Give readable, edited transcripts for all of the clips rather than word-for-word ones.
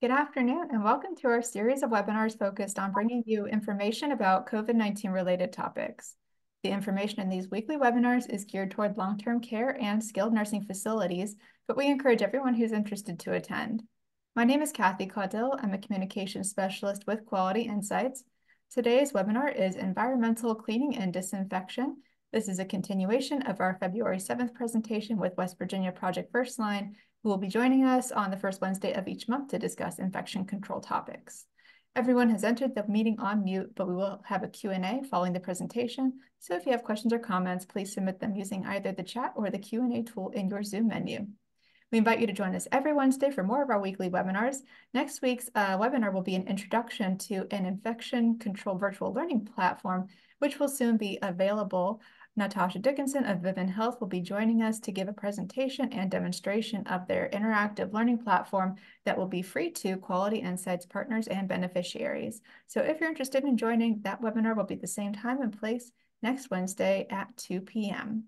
Good afternoon, and welcome to our series of webinars focused on bringing you information about COVID-19 related topics. The information in these weekly webinars is geared toward long-term care and skilled nursing facilities, but we encourage everyone who's interested to attend. My name is Kathy Caudill. I'm a communications specialist with Quality Insights. Today's webinar is Environmental Cleaning and Disinfection. This is a continuation of our February 7th presentation with West Virginia Project Firstline, who will be joining us on the first Wednesday of each month to discuss infection control topics. Everyone has entered the meeting on mute, but we will have a Q&A following the presentation. So if you have questions or comments, please submit them using either the chat or the Q&A tool in your Zoom menu. We invite you to join us every Wednesday for more of our weekly webinars. Next week's webinar will be an introduction to an infection control virtual learning platform, which will soon be available. Natasha Dickinson of Vivint Health will be joining us to give a presentation and demonstration of their interactive learning platform that will be free to Quality Insights partners and beneficiaries. So if you're interested in joining, that webinar will be the same time and place next Wednesday at 2 p.m.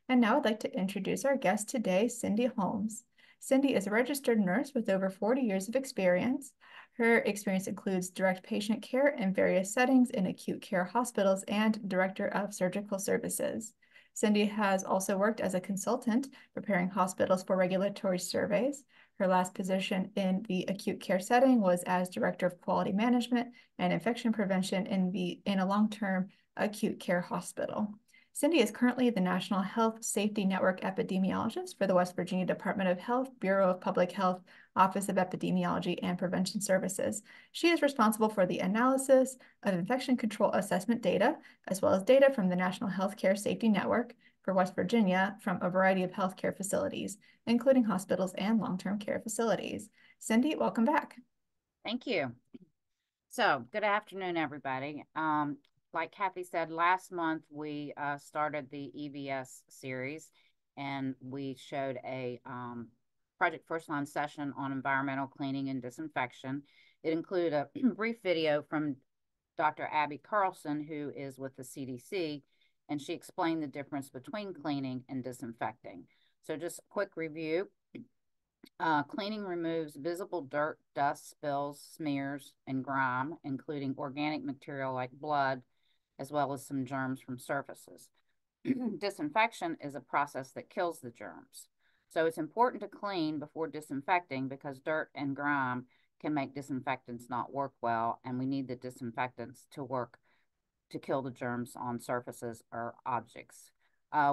And now I'd like to introduce our guest today, Cindy Holmes. Cindy is a registered nurse with over 40 years of experience. Her experience includes direct patient care in various settings in acute care hospitals and director of surgical services. Cindy has also worked as a consultant preparing hospitals for regulatory surveys. Her last position in the acute care setting was as director of quality management and infection prevention in a long-term acute care hospital. Cindy is currently the National Health Safety Network Epidemiologist for the West Virginia Department of Health, Bureau of Public Health, Office of Epidemiology and Prevention Services. She is responsible for the analysis of infection control assessment data, as well as data from the National Healthcare Safety Network for West Virginia from a variety of healthcare facilities, including hospitals and long-term care facilities. Cindy, welcome back. Thank you. So, good afternoon, everybody. Like Kathy said, last month we started the EVS series, and we showed a Project Firstline session on environmental cleaning and disinfection. It included a brief video from Dr. Abby Carlson, who is with the CDC, and she explained the difference between cleaning and disinfecting. So just a quick review. Cleaning removes visible dirt, dust, spills, smears, and grime, including organic material like blood, as well as some germs from surfaces. Disinfection is a process that kills the germs. So it's important to clean before disinfecting because dirt and grime can make disinfectants not work well, and we need the disinfectants to work to kill the germs on surfaces or objects.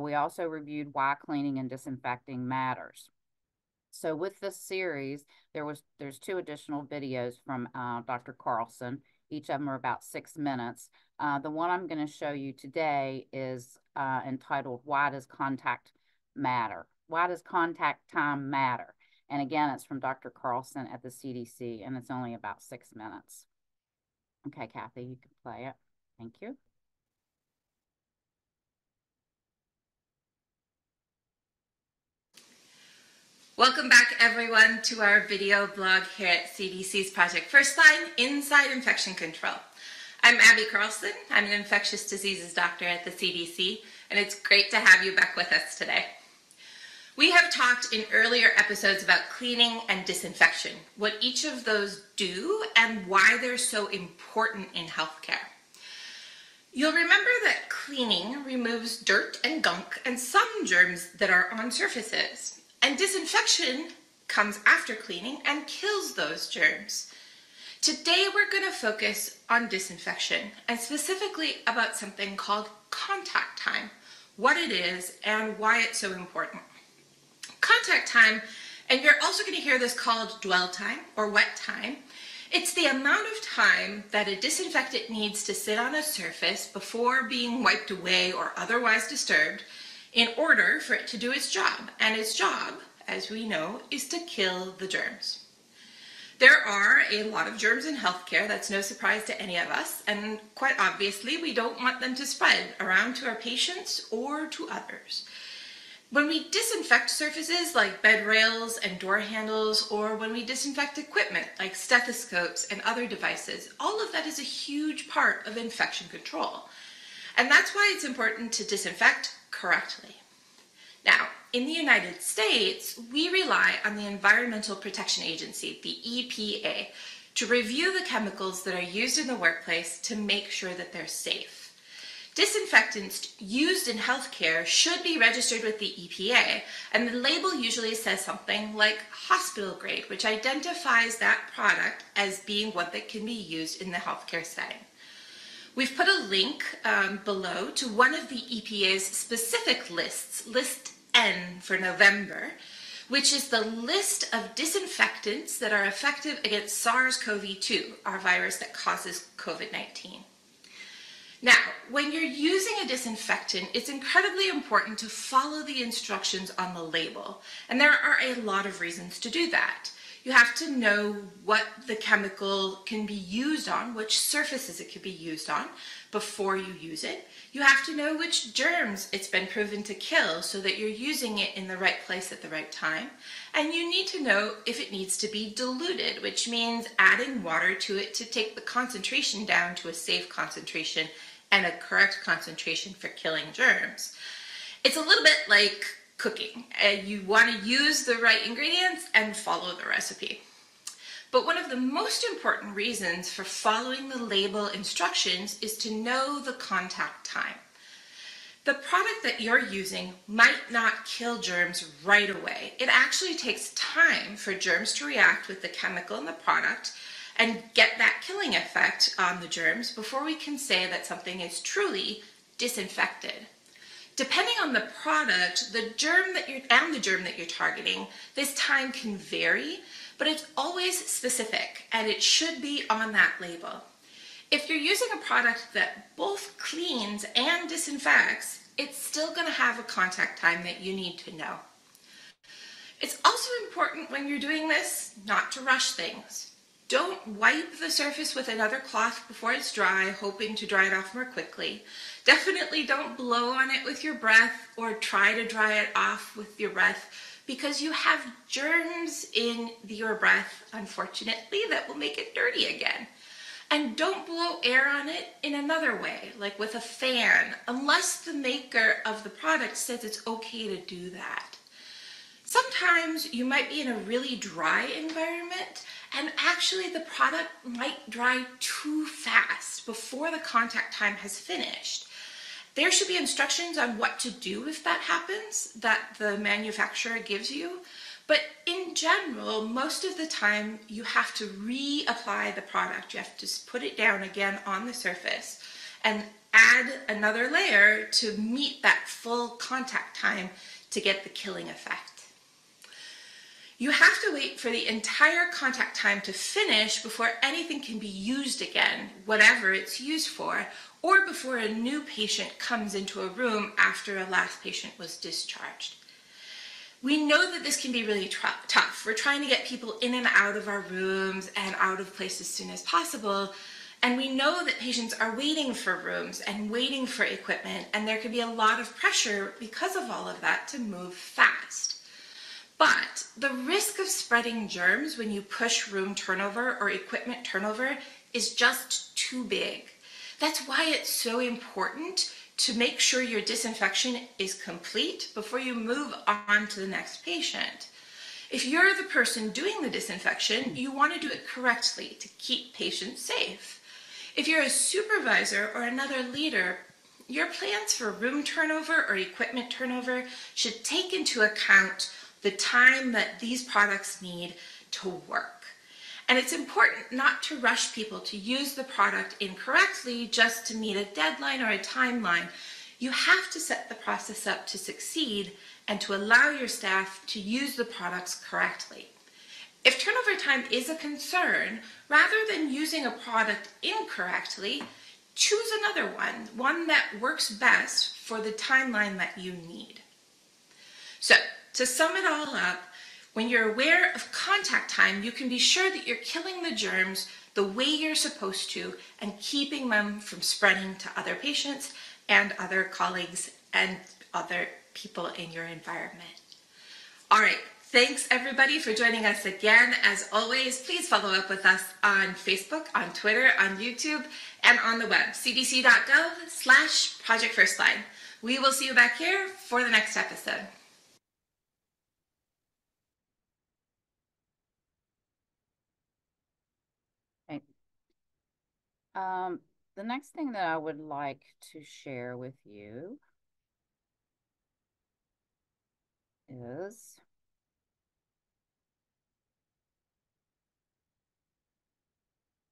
We also reviewed why cleaning and disinfecting matters. So with this series, there's 2 additional videos from Dr. Carlson. Each of them are about 6 minutes. The one I'm going to show you today is entitled, Why Does Contact Matter? Why does contact time matter? And again, it's from Dr. Carlson at the CDC, and it's only about 6 minutes. Okay, Kathy, you can play it. Thank you. Welcome back, everyone, to our video blog here at CDC's Project Firstline, Inside Infection Control. I'm Abby Carlson. I'm an infectious diseases doctor at the CDC, and it's great to have you back with us today. We have talked in earlier episodes about cleaning and disinfection, what each of those do and why they're so important in healthcare. You'll remember that cleaning removes dirt and gunk and some germs that are on surfaces. And disinfection comes after cleaning and kills those germs. Today we're going to focus on disinfection and specifically about something called contact time, what it is and why it's so important. Contact time, and you're also going to hear this called dwell time or wet time. It's the amount of time that a disinfectant needs to sit on a surface before being wiped away or otherwise disturbed in order for it to do its job. And its job, as we know, is to kill the germs. There are a lot of germs in healthcare. That's no surprise to any of us. And quite obviously, we don't want them to spread around to our patients or to others. When we disinfect surfaces like bed rails and door handles, or when we disinfect equipment like stethoscopes and other devices, all of that is a huge part of infection control. And that's why it's important to disinfect correctly. Now, in the United States, we rely on the Environmental Protection Agency, the EPA, to review the chemicals that are used in the workplace to make sure that they're safe. Disinfectants used in healthcare should be registered with the EPA, and the label usually says something like hospital grade, which identifies that product as being one that can be used in the healthcare setting. We've put a link below to one of the EPA's specific lists, List N for November, which is the list of disinfectants that are effective against SARS-CoV-2, our virus that causes COVID-19. Now, when you're using a disinfectant, it's incredibly important to follow the instructions on the label, and there are a lot of reasons to do that. You have to know what the chemical can be used on, which surfaces it can be used on before you use it. You have to know which germs it's been proven to kill so that you're using it in the right place at the right time. And you need to know if it needs to be diluted, which means adding water to it to take the concentration down to a safe concentration and a correct concentration for killing germs. It's a little bit like cooking. You want to use the right ingredients and follow the recipe. But one of the most important reasons for following the label instructions is to know the contact time. The product that you're using might not kill germs right away. It actually takes time for germs to react with the chemical in the product and get that killing effect on the germs before we can say that something is truly disinfected. Depending on the product, the germ that you're targeting, this time can vary, but it's always specific and it should be on that label. If you're using a product that both cleans and disinfects, it's still going to have a contact time that you need to know. It's also important when you're doing this not to rush things. Don't wipe the surface with another cloth before it's dry, hoping to dry it off more quickly. Definitely don't blow on it with your breath or try to dry it off with your breath, because you have germs in your breath, unfortunately, that will make it dirty again. And don't blow air on it in another way, like with a fan, unless the maker of the product says it's okay to do that. Sometimes you might be in a really dry environment, and actually the product might dry too fast before the contact time has finished. There should be instructions on what to do if that happens that the manufacturer gives you. But in general, most of the time you have to reapply the product. You have to put it down again on the surface and add another layer to meet that full contact time to get the killing effect. You have to wait for the entire contact time to finish before anything can be used again, whatever it's used for, or before a new patient comes into a room after a last patient was discharged. We know that this can be really tough. We're trying to get people in and out of our rooms and out of place as soon as possible. And we know that patients are waiting for rooms and waiting for equipment, and there can be a lot of pressure because of all of that to move fast. But the risk of spreading germs when you push room turnover or equipment turnover is just too big. That's why it's so important to make sure your disinfection is complete before you move on to the next patient. If you're the person doing the disinfection, you want to do it correctly to keep patients safe. If you're a supervisor or another leader, your plans for room turnover or equipment turnover should take into account the time that these products need to work. And it's important not to rush people to use the product incorrectly just to meet a deadline or a timeline. You have to set the process up to succeed and to allow your staff to use the products correctly. If turnover time is a concern, rather than using a product incorrectly, choose another one that works best for the timeline that you need. So, to sum it all up, when you're aware of contact time, you can be sure that you're killing the germs the way you're supposed to and keeping them from spreading to other patients and other colleagues and other people in your environment. All right, thanks everybody for joining us again. As always, please follow up with us on Facebook, on Twitter, on YouTube, and on the web, cdc.gov/Project Firstline. We will see you back here for the next episode. The next thing that I would like to share with you is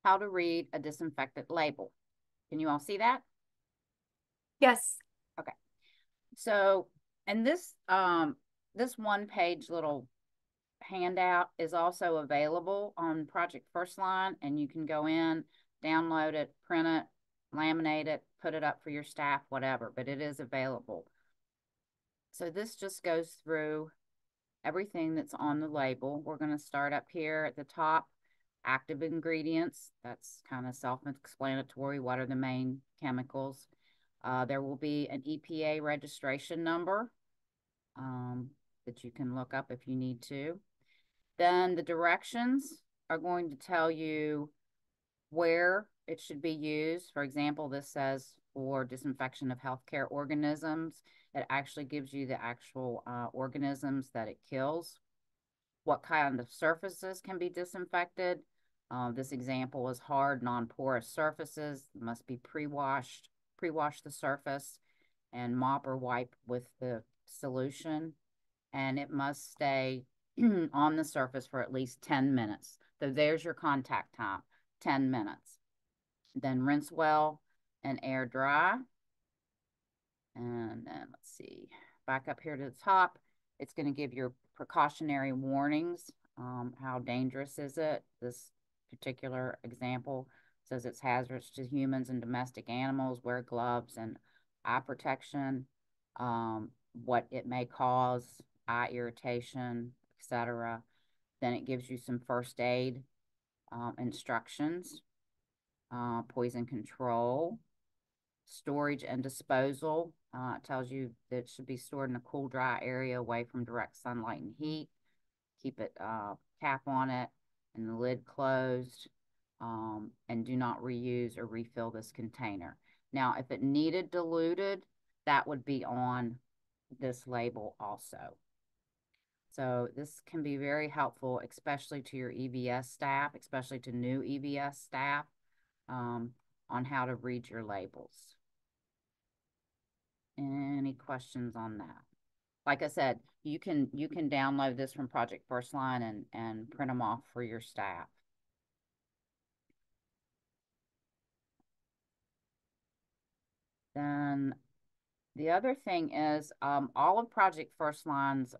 how to read a disinfectant label. Can you all see that? Yes. Okay. So, and this one-page little handout is also available on Project Firstline, and you can go in, download it, print it, laminate it, put it up for your staff, whatever, but it is available. So this just goes through everything that's on the label. We're going to start up here at the top, active ingredients. That's kind of self-explanatory. What are the main chemicals? There will be an EPA registration number that you can look up if you need to. Then the directions are going to tell you where it should be used. For example, this says for disinfection of healthcare organisms. It actually gives you the actual organisms that it kills. What kind of surfaces can be disinfected? This example is hard, non-porous surfaces. It must be pre-washed. Pre-wash the surface and mop or wipe with the solution. And it must stay on the surface for at least 10 minutes. So there's your contact time, 10 minutes. Then rinse well and air dry. And then let's see, back up here to the top, it's going to give your precautionary warnings. How dangerous is it? This particular example says it's hazardous to humans and domestic animals. Wear gloves and eye protection. What it may cause, eye irritation, etc. Then it gives you some first aid instructions, poison control, storage and disposal. It tells you that it should be stored in a cool, dry area away from direct sunlight and heat. Keep it cap on it and the lid closed, and do not reuse or refill this container. Now, if it needed diluted, that would be on this label also. So this can be very helpful, especially to your EVS staff, especially to new EVS staff, on how to read your labels. Any questions on that? Like I said, you can download this from Project Firstline and print them off for your staff. Then the other thing is all of Project Firstline's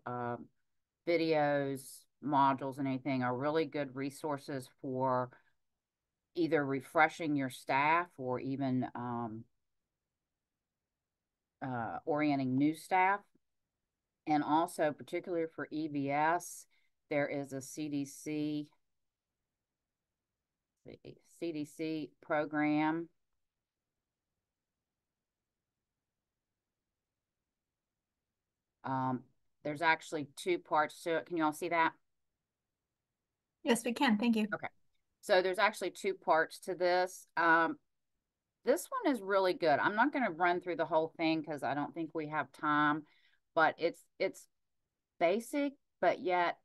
videos, modules, and anything are really good resources for either refreshing your staff or even orienting new staff. And also, particularly for EVS, there is a CDC program. There's actually two parts to it. Can you all see that? Yes, we can. Thank you. Okay. So there's actually two parts to this. This one is really good. I'm not going to run through the whole thing because I don't think we have time, but it's basic, but yet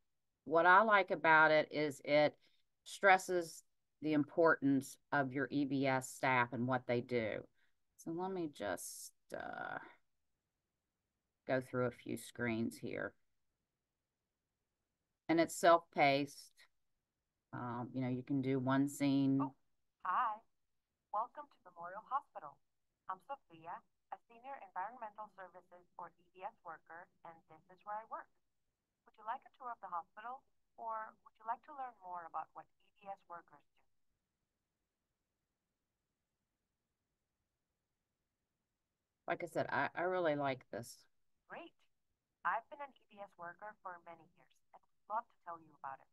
what I like about it is it stresses the importance of your EVS staff and what they do. So let me just go through a few screens here. And it's self-paced. You know, you can do one scene. Oh, hi. Welcome to Memorial Hospital. I'm Sophia, a Senior Environmental Services or EVS worker, and this is where I work. Would you like a tour of the hospital, or would you like to learn more about what EVS workers do? Like I said, I really like this. Great. I've been an EVS worker for many years, and would love to tell you about it.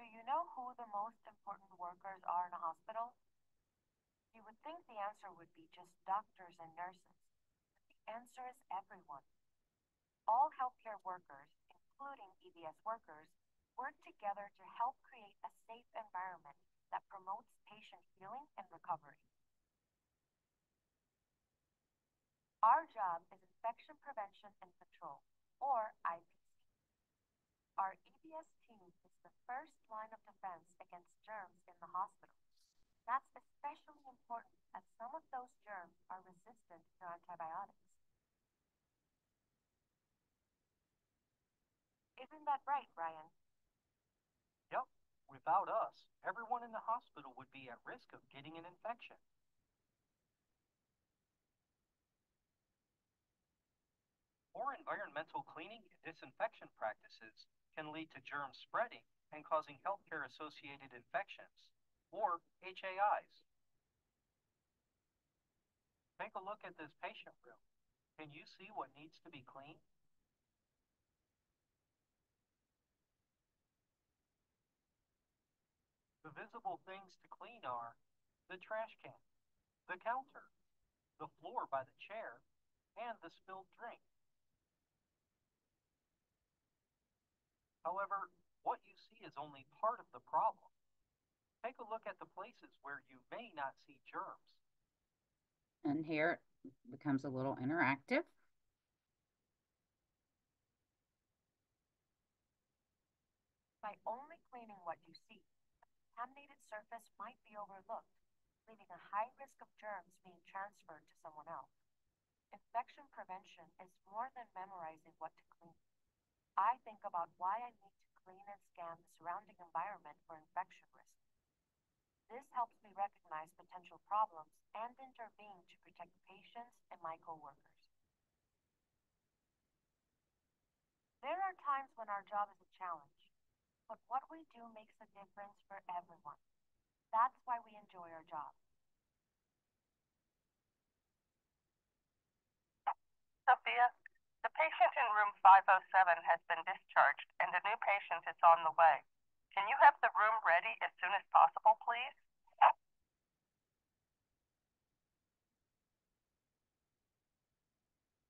Do you know who the most important workers are in a hospital? You would think the answer would be just doctors and nurses. The answer is everyone. All healthcare workers, including EVS workers, work together to help create a safe environment that promotes patient healing and recovery. Our job is infection prevention and control, or IPC. Our EBS team is the first line of defense against germs in the hospital. That's especially important as some of those germs are resistant to antibiotics. Isn't that right, Ryan? Yep. Without us, everyone in the hospital would be at risk of getting an infection. Poor environmental cleaning and disinfection practices can lead to germ spreading and causing healthcare-associated infections, or HAIs. Take a look at this patient room. Can you see what needs to be cleaned? The visible things to clean are the trash can, the counter, the floor by the chair, and the spilled drink. However, what you see is only part of the problem. Take a look at the places where you may not see germs. And here it becomes a little interactive. By only cleaning what you see, a contaminated surface might be overlooked, leaving a high risk of germs being transferred to someone else. Infection prevention is more than memorizing what to clean. I think about why I need to clean and scan the surrounding environment for infection risk. This helps me recognize potential problems and intervene to protect patients and my coworkers. There are times when our job is a challenge, but what we do makes a difference for everyone. That's why we enjoy our job. Sophia, the patient in room 507 has been discharged and a new patient is on the way. Can you have the room ready as soon as possible, please?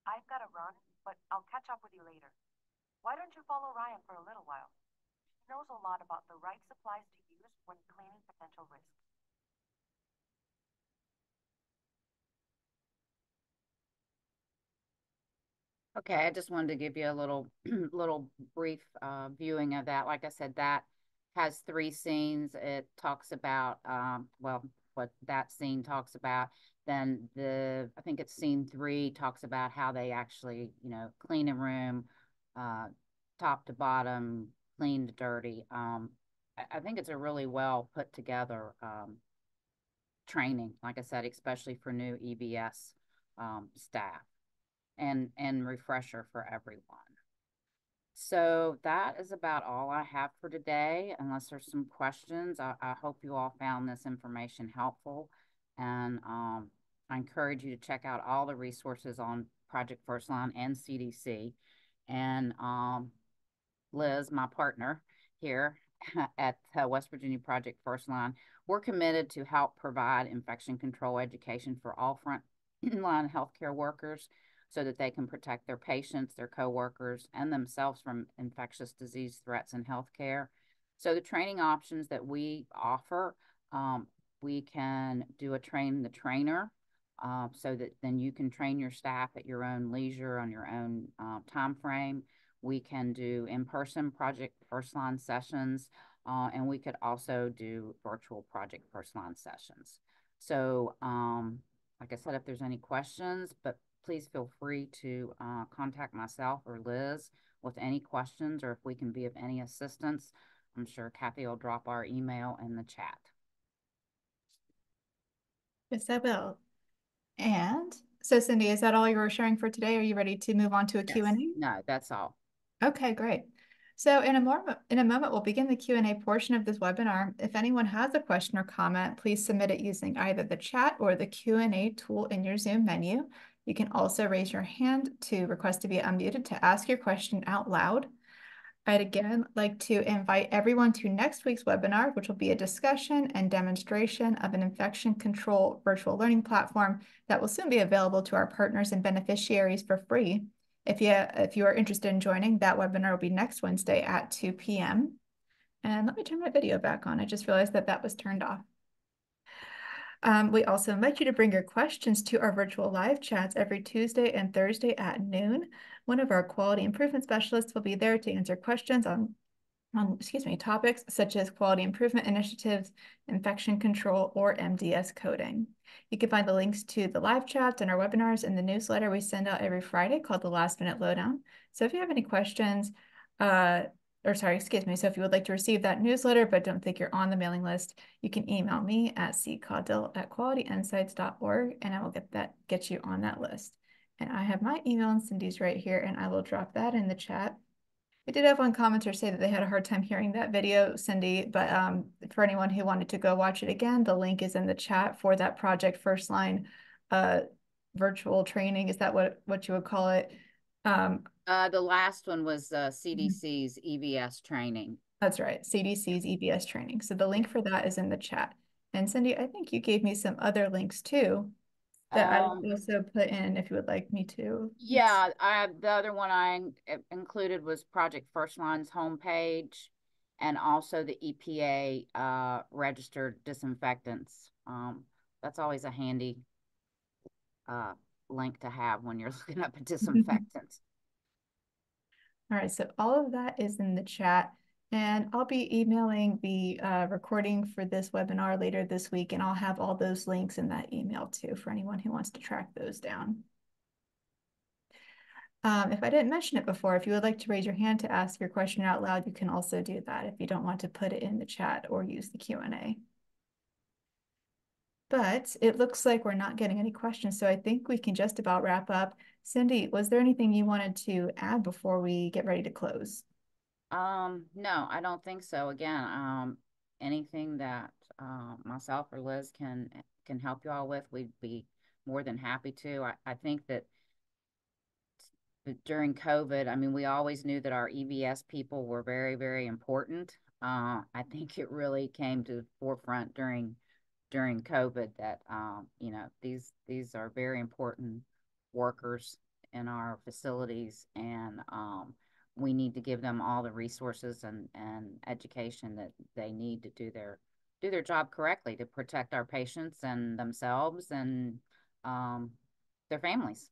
I've got to run, but I'll catch up with you later. Why don't you follow Ryan for a little while? She knows a lot about the right supplies to use when cleaning potential risks. Okay, I just wanted to give you a little little brief viewing of that. Like I said, that has 3 scenes. It talks about well, what that scene talks about. Then I think it's scene 3 talks about how they actually, clean a room, top to bottom, clean to dirty. I think it's a really well put together training, like I said, especially for new EBS staff. And refresher for everyone. So that is about all I have for today, unless there's some questions. I hope you all found this information helpful, and I encourage you to check out all the resources on Project Firstline and CDC. And Liz, my partner here at West Virginia Project Firstline, we're committed to help provide infection control education for all frontline healthcare workers, so that they can protect their patients, their coworkers, and themselves from infectious disease threats in healthcare. So the training options that we offer, we can do a train the trainer, so that then you can train your staff at your own leisure on your own time frame. We can do in-person Project Firstline sessions, and we could also do virtual Project Firstline sessions. So, like I said, if there's any questions, but please feel free to contact myself or Liz with any questions, or if we can be of any assistance. I'm sure Kathy will drop our email in the chat. Yes, I will. And so, Cindy, is that all you were sharing for today? Are you ready to move on to a Q&A? No, that's all. Okay, great. So in a moment, we'll begin the Q&A portion of this webinar. If anyone has a question or comment, please submit it using either the chat or the Q&A tool in your Zoom menu. You can also raise your hand to request to be unmuted to ask your question out loud. I'd again like to invite everyone to next week's webinar, which will be a discussion and demonstration of an infection control virtual learning platform that will soon be available to our partners and beneficiaries for free. If you are interested in joining, that webinar will be next Wednesday at 2 p.m. And let me turn my video back on. I just realized that that was turned off. We also invite you to bring your questions to our virtual live chats every Tuesday and Thursday at noon. One of our quality improvement specialists will be there to answer questions on topics such as quality improvement initiatives, infection control, or MDS coding. You can find the links to the live chats and our webinars in the newsletter we send out every Friday called the Last Minute Lowdown. So if you have any questions, so if you would like to receive that newsletter but don't think you're on the mailing list, you can email me at ccaudil@qualityinsights.org and I will get you on that list. And I have my email and Cindy's right here, and I will drop that in the chat. We did have one commenter say that they had a hard time hearing that video, Cindy, but for anyone who wanted to go watch it again, the link is in the chat for that Project Firstline virtual training. Is that what you would call it? The last one was CDC's EVS training. That's right, CDC's EVS training. So the link for that is in the chat. And Cindy, I think you gave me some other links too that I would also put in if you would like me to. Yeah, the other one I included was Project Firstline's homepage and also the EPA registered disinfectants. That's always a handy link to have when you're looking up a disinfectant. All right, so all of that is in the chat. And I'll be emailing the recording for this webinar later this week, and I'll have all those links in that email too for anyone who wants to track those down. If I didn't mention it before, if you would like to raise your hand to ask your question out loud, you can also do that if you don't want to put it in the chat or use the Q&A. But it looks like we're not getting any questions, so I think we can just about wrap up. Cindy, was there anything you wanted to add before we get ready to close? No, I don't think so. Again, anything that myself or Liz can help you all with, we'd be more than happy to. I think that during COVID, I mean, we always knew that our EVS people were very, very important. I think it really came to the forefront during COVID that you know, these are very important workers in our facilities, and we need to give them all the resources and education that they need to do their job correctly to protect our patients and themselves and their families.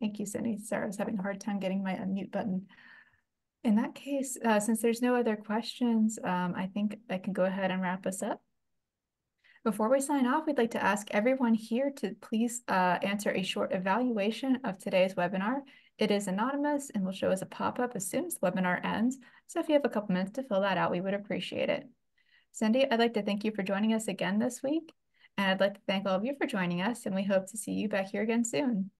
Thank you, Cindy. Sorry, I was having a hard time getting my unmute button. In that case, since there's no other questions, I think I can go ahead and wrap us up. Before we sign off, we'd like to ask everyone here to please answer a short evaluation of today's webinar. It is anonymous and will show as a pop-up as soon as the webinar ends. So if you have a couple minutes to fill that out, we would appreciate it. Cindy, I'd like to thank you for joining us again this week. And I'd like to thank all of you for joining us, and we hope to see you back here again soon.